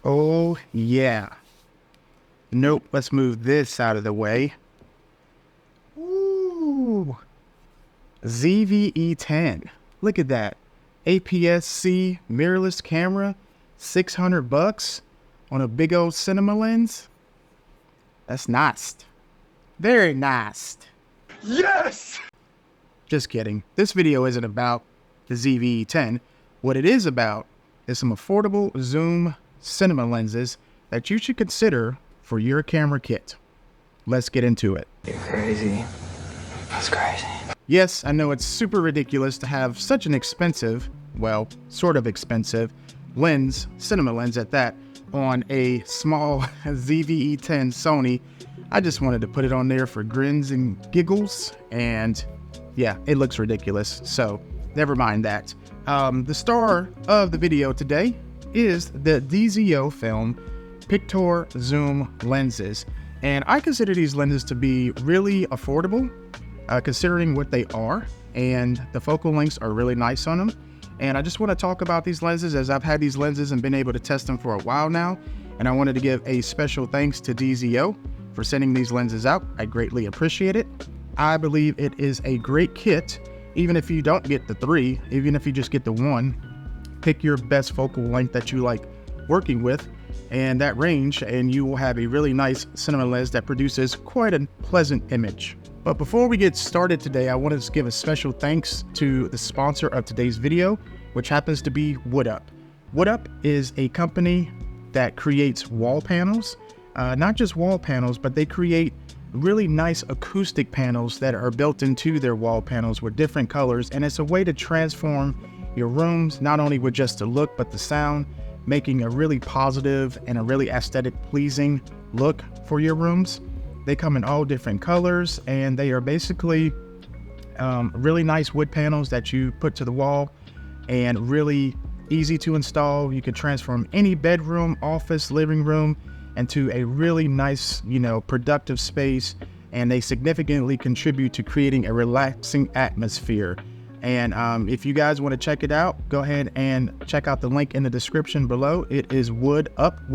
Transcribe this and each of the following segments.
Oh, yeah. Nope, let's move this out of the way. Ooh, ZVE10. Look at that. APS-C mirrorless camera, $600 on a big old cinema lens. That's nice. Very nice. Yes! Just kidding. This video isn't about the ZVE10. What it is about is some affordable zoom cinema lenses that you should consider for your camera kit. Let's get into it. You're crazy. That's crazy. Yes, I know it's super ridiculous to have such an expensive, well, sort of expensive, lens, cinema lens at that, on a small ZVE10 Sony. I just wanted to put it on there for grins and giggles, and yeah, it looks ridiculous, so never mind that. The star of the video today is the DZOFILM Pictor zoom lenses, and I consider these lenses to be really affordable, considering what they are, and the focal lengths are really nice on them. And I just want to talk about these lenses, as I've had these lenses and been able to test them for a while now, and I wanted to give a special thanks to DZO for sending these lenses out. I greatly appreciate it. I believe it is a great kit, even if you don't get the 3, even if you just get the 1, pick your best focal length that you like working with and that range, and you will have a really nice cinema lens that produces quite a pleasant image. But before we get started today, I wanted to give a special thanks to the sponsor of today's video, which happens to be WoodUp. WoodUp is a company that creates wall panels, not just wall panels, but they create really nice acoustic panels that are built into their wall panels with different colors, and it's a way to transform your rooms, not only with just the look, but the sound, making a really positive and a really aesthetic pleasing look for your rooms. They come in all different colors, and they are basically really nice wood panels that you put to the wall, and really easy to install. You can transform any bedroom, office, living room into a really nice, productive space, and they significantly contribute to creating a relaxing atmosphere. And if you guys want to check it out, go ahead and check out the link in the description below. It is woodup.com,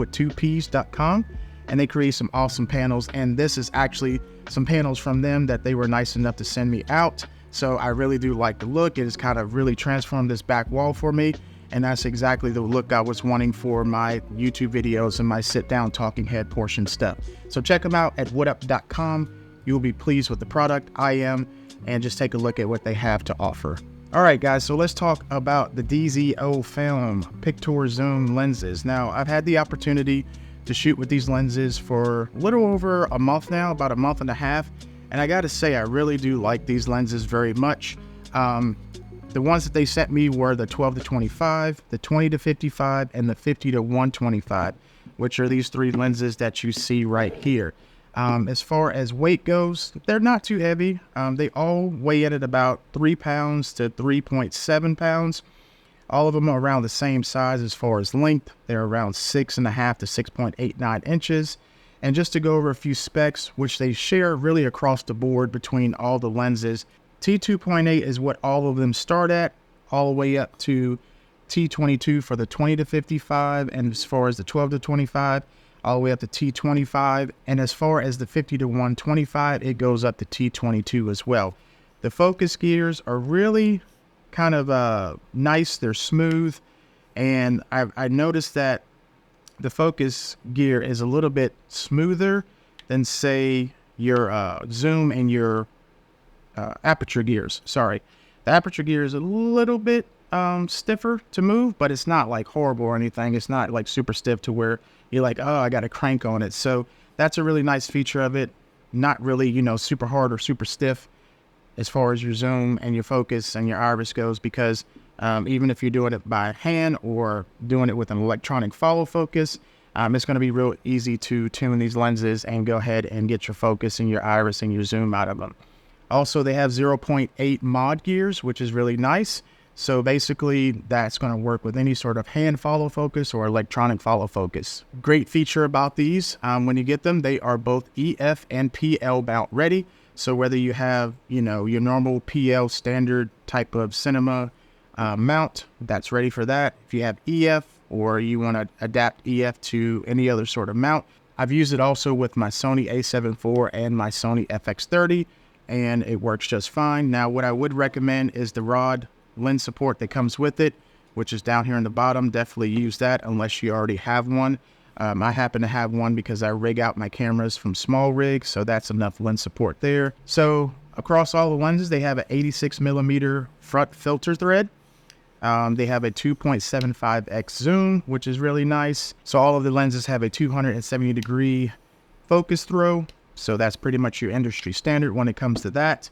and they create some awesome panels. And this is actually some panels from them that they were nice enough to send me out. So I really do like the look. It has kind of really transformed this back wall for me. And that's exactly the look I was wanting for my YouTube videos and my sit down talking head portion stuff. So check them out at woodup.com. You'll be pleased with the product. I am. And just take a look at what they have to offer. All right, guys, so let's talk about the DZOFILM Pictor zoom lenses. Now, I've had the opportunity to shoot with these lenses for a little over a month now, about a month and a half. And I gotta say, I really do like these lenses very much. The ones that they sent me were the 12-25, the 20-55, and the 50-125, which are these 3 lenses that you see right here. As far as weight goes, they're not too heavy. They all weigh in at about 3 pounds to 3.7 pounds. All of them are around the same size as far as length. They're around 6.5 to 6.89 inches. And just to go over a few specs, which they share really across the board between all the lenses, T2.8 is what all of them start at, all the way up to T22 for the 20-55, and as far as the 12-25, all the way up to T25, and as far as the 50-125, it goes up to T22 as well. The focus gears are really kind of nice. They're smooth, and I noticed that the focus gear is a little bit smoother than, say, your zoom and your aperture gears. Sorry, the aperture gear is a little bit stiffer to move, but it's not like horrible or anything. It's not like super stiff to where you're like, oh, I got to crank on it. So that's a really nice feature of it. Not really, super hard or super stiff as far as your zoom and your focus and your iris goes, because even if you're doing it by hand or doing it with an electronic follow focus, it's going to be real easy to tune these lenses and go ahead and get your focus and your iris and your zoom out of them. Also, they have 0.8 mod gears, which is really nice. So basically, that's going to work with any sort of hand follow focus or electronic follow focus. Great feature about these, when you get them, they are both EF and PL mount ready. So whether you have, your normal PL standard type of cinema mount, that's ready for that. If you have EF, or you want to adapt EF to any other sort of mount. I've used it also with my Sony a7 IV and my Sony FX30, and it works just fine. Now, what I would recommend is the rod lens support that comes with it, which is down here in the bottom. Definitely use that unless you already have one. I happen to have one because I rig out my cameras from small rigs, so that's enough lens support there. So across all the lenses, they have an 86mm front filter thread. They have a 2.75x zoom, which is really nice. So all of the lenses have a 270-degree focus throw. So that's pretty much your industry standard when it comes to that.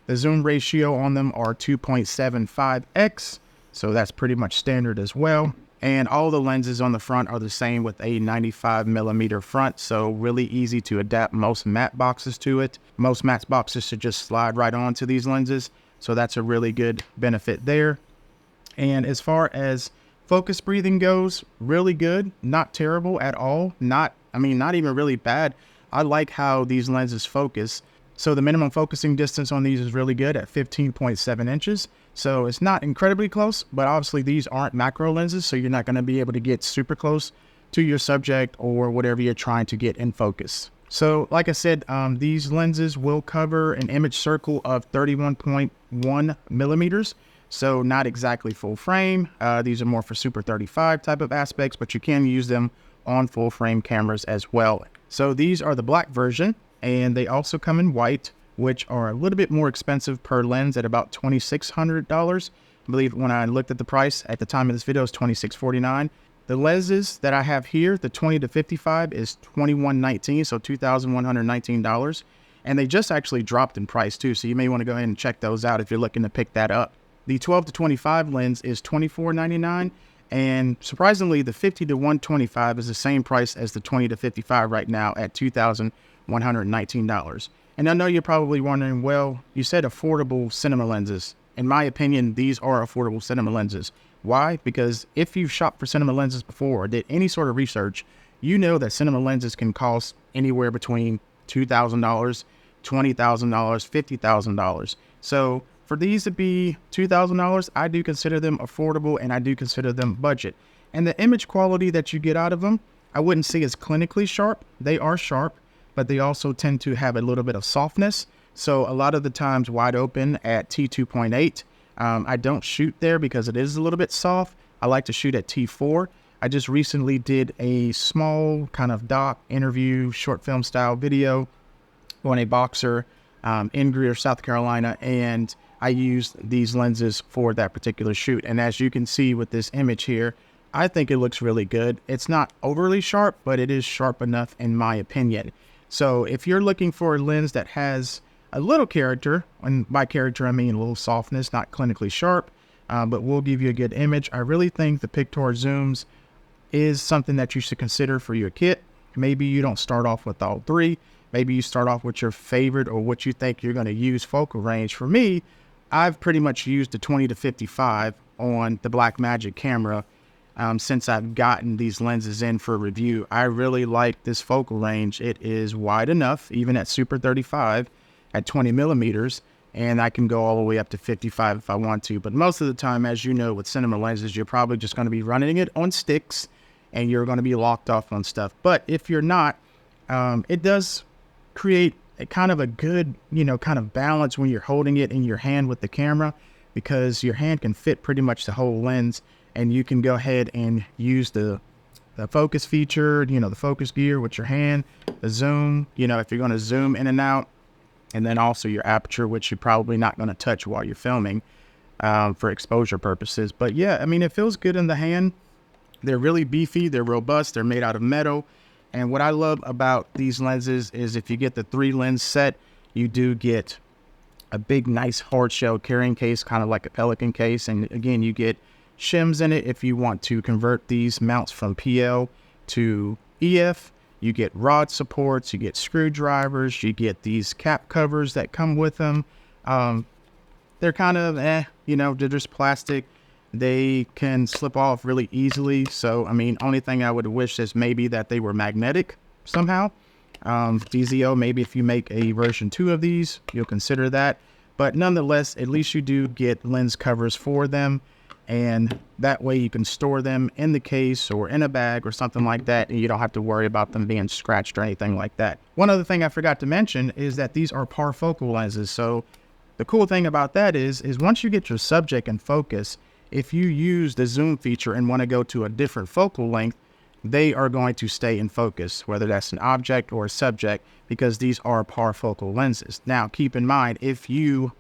The zoom ratio on them are 2.75x. So that's pretty much standard as well. And all the lenses on the front are the same with a 95mm front, so really easy to adapt most matte boxes to it. Most matte boxes should just slide right onto these lenses, so that's a really good benefit there. And as far as focus breathing goes, really good, not terrible at all. Not even really bad. I like how these lenses focus. So the minimum focusing distance on these is really good at 15.7 inches. So it's not incredibly close, but obviously these aren't macro lenses, so you're not going to be able to get super close to your subject or whatever you're trying to get in focus. So like I said, these lenses will cover an image circle of 31.1 millimeters. So not exactly full frame. These are more for Super 35 type of aspects, but you can use them on full frame cameras as well. So these are the black version, and they also come in white, which are a little bit more expensive per lens at about $2,600. I believe when I looked at the price at the time of this video, it's $2,649. The lenses that I have here, the 20 to 55 is $2,119, so $2,119. And they just actually dropped in price too, so you may want to go ahead and check those out if you're looking to pick that up. The 12 to 25 lens is $24.99, and surprisingly, the 50 to 125 is the same price as the 20 to 55 right now at $2,119. And I know you're probably wondering, well, you said affordable cinema lenses. In my opinion, these are affordable cinema lenses. Why? Because if you've shopped for cinema lenses before or did any sort of research, you know that cinema lenses can cost anywhere between $2,000, $20,000, $50,000. So for these to be $2,000, I do consider them affordable and I do consider them budget. And the image quality that you get out of them, I wouldn't say is clinically sharp. They are sharp, but they also tend to have a little bit of softness. So a lot of the times wide open at T2.8, I don't shoot there because it is a little bit soft. I like to shoot at T4. I just recently did a small kind of doc interview, short film style video on a boxer in Greer, South Carolina, and I used these lenses for that particular shoot. And as you can see with this image here, I think it looks really good. It's not overly sharp, but it is sharp enough in my opinion. So if you're looking for a lens that has a little character, and by character I mean a little softness, not clinically sharp, but will give you a good image, I really think the Pictor zooms is something that you should consider for your kit. Maybe you don't start off with all three. Maybe you start off with your favorite or what you think you're going to use focal range. For me, I've pretty much used the 20 to 55 on the Blackmagic camera since I've gotten these lenses in for review. I really like this focal range. It is wide enough, even at Super 35 at 20 millimeters, and I can go all the way up to 55 if I want to. But most of the time, as you know, with cinema lenses, you're probably just going to be running it on sticks and you're going to be locked off on stuff. But if you're not, it does create a kind of a good, kind of balance when you're holding it in your hand with the camera, because your hand can fit pretty much the whole lens, and you can go ahead and use the focus feature, the focus gear with your hand, the zoom, if you're going to zoom in and out, and then also your aperture, which you're probably not going to touch while you're filming for exposure purposes. But yeah, it feels good in the hand. They're really beefy, they're robust, they're made out of metal. And what I love about these lenses is if you get the 3 lens set, you do get a big, nice hard shell carrying case, kind of like a Pelican case. And again, you get shims in it if you want to convert these mounts from PL to EF. You get rod supports, you get screwdrivers, you get these cap covers that come with them. They're kind of, they're just plastic. They can slip off really easily. So, only thing I would wish is maybe that they were magnetic somehow. DZO, maybe if you make a version 2 of these, you'll consider that. But nonetheless, at least you do get lens covers for them. And that way you can store them in the case or in a bag or something like that, and you don't have to worry about them being scratched or anything like that. One other thing I forgot to mention is that these are parfocal lenses. So the cool thing about that is once you get your subject in focus, if you use the zoom feature and want to go to a different focal length, they are going to stay in focus, whether that's an object or a subject, because these are parfocal lenses. Now, keep in mind, if you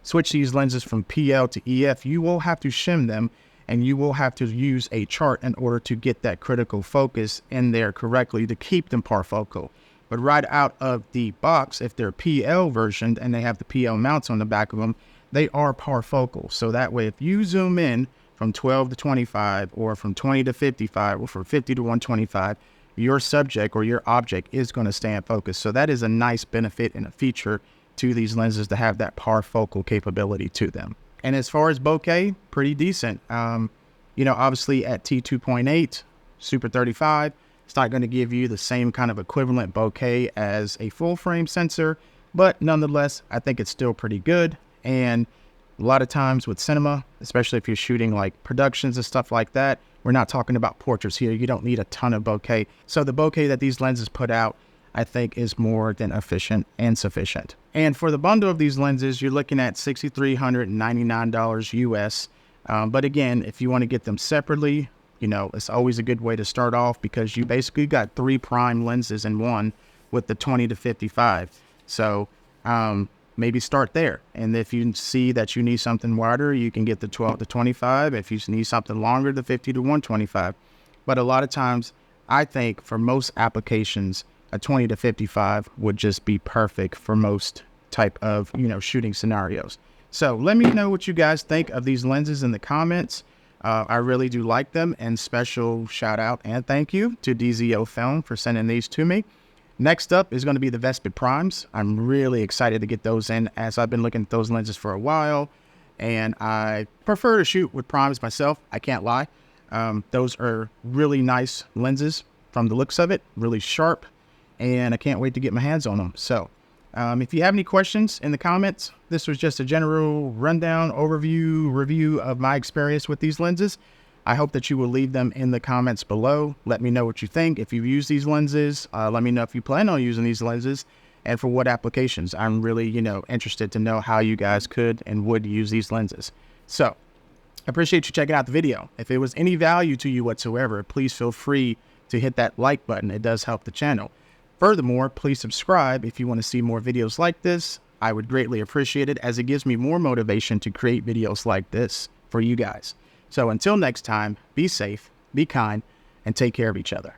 switch these lenses from PL to EF, you will have to shim them, and you will have to use a chart in order to get that critical focus in there correctly to keep them parfocal. But right out of the box, if they're PL versioned and they have the PL mounts on the back of them, they are parfocal. So that way, if you zoom in from 12 to 25 or from 20 to 55 or from 50 to 125, your subject or your object is going to stay in focus. So that is a nice benefit and a feature to these lenses to have that parfocal capability to them. And as far as bokeh, pretty decent. Obviously at T2.8, Super 35, it's not going to give you the same kind of equivalent bokeh as a full frame sensor, but nonetheless, I think it's still pretty good. And a lot of times with cinema, especially if you're shooting like productions and stuff like that, we're not talking about portraits here. You don't need a ton of bokeh. So the bokeh that these lenses put out, I think, is more than efficient and sufficient. And for the bundle of these lenses, you're looking at $6,399 US. But again, if you want to get them separately, it's always a good way to start off, because you basically got 3 prime lenses in one with the 20 to 55. So maybe start there. And if you see that you need something wider, you can get the 12 to 25. If you need something longer, the 50 to 125. But a lot of times, I think for most applications, a 20 to 55 would just be perfect for most type of, shooting scenarios. So let me know what you guys think of these lenses in the comments. I really do like them, and special shout out and thank you to DZOFILM for sending these to me. Next up is going to be the Vespid Primes. I'm really excited to get those in, as I've been looking at those lenses for a while, and I prefer to shoot with primes myself. I can't lie. Those are really nice lenses from the looks of it, really sharp, and I can't wait to get my hands on them. So if you have any questions in the comments, this was just a general rundown, overview, review of my experience with these lenses. I hope that you will leave them in the comments below. Let me know what you think. If you use these lenses, let me know if you plan on using these lenses and for what applications. I'm really, interested to know how you guys could and would use these lenses. So I appreciate you checking out the video. If it was any value to you whatsoever, please feel free to hit that like button. It does help the channel. Furthermore, please subscribe if you want to see more videos like this. I would greatly appreciate it, as it gives me more motivation to create videos like this for you guys. So until next time, be safe, be kind, and take care of each other.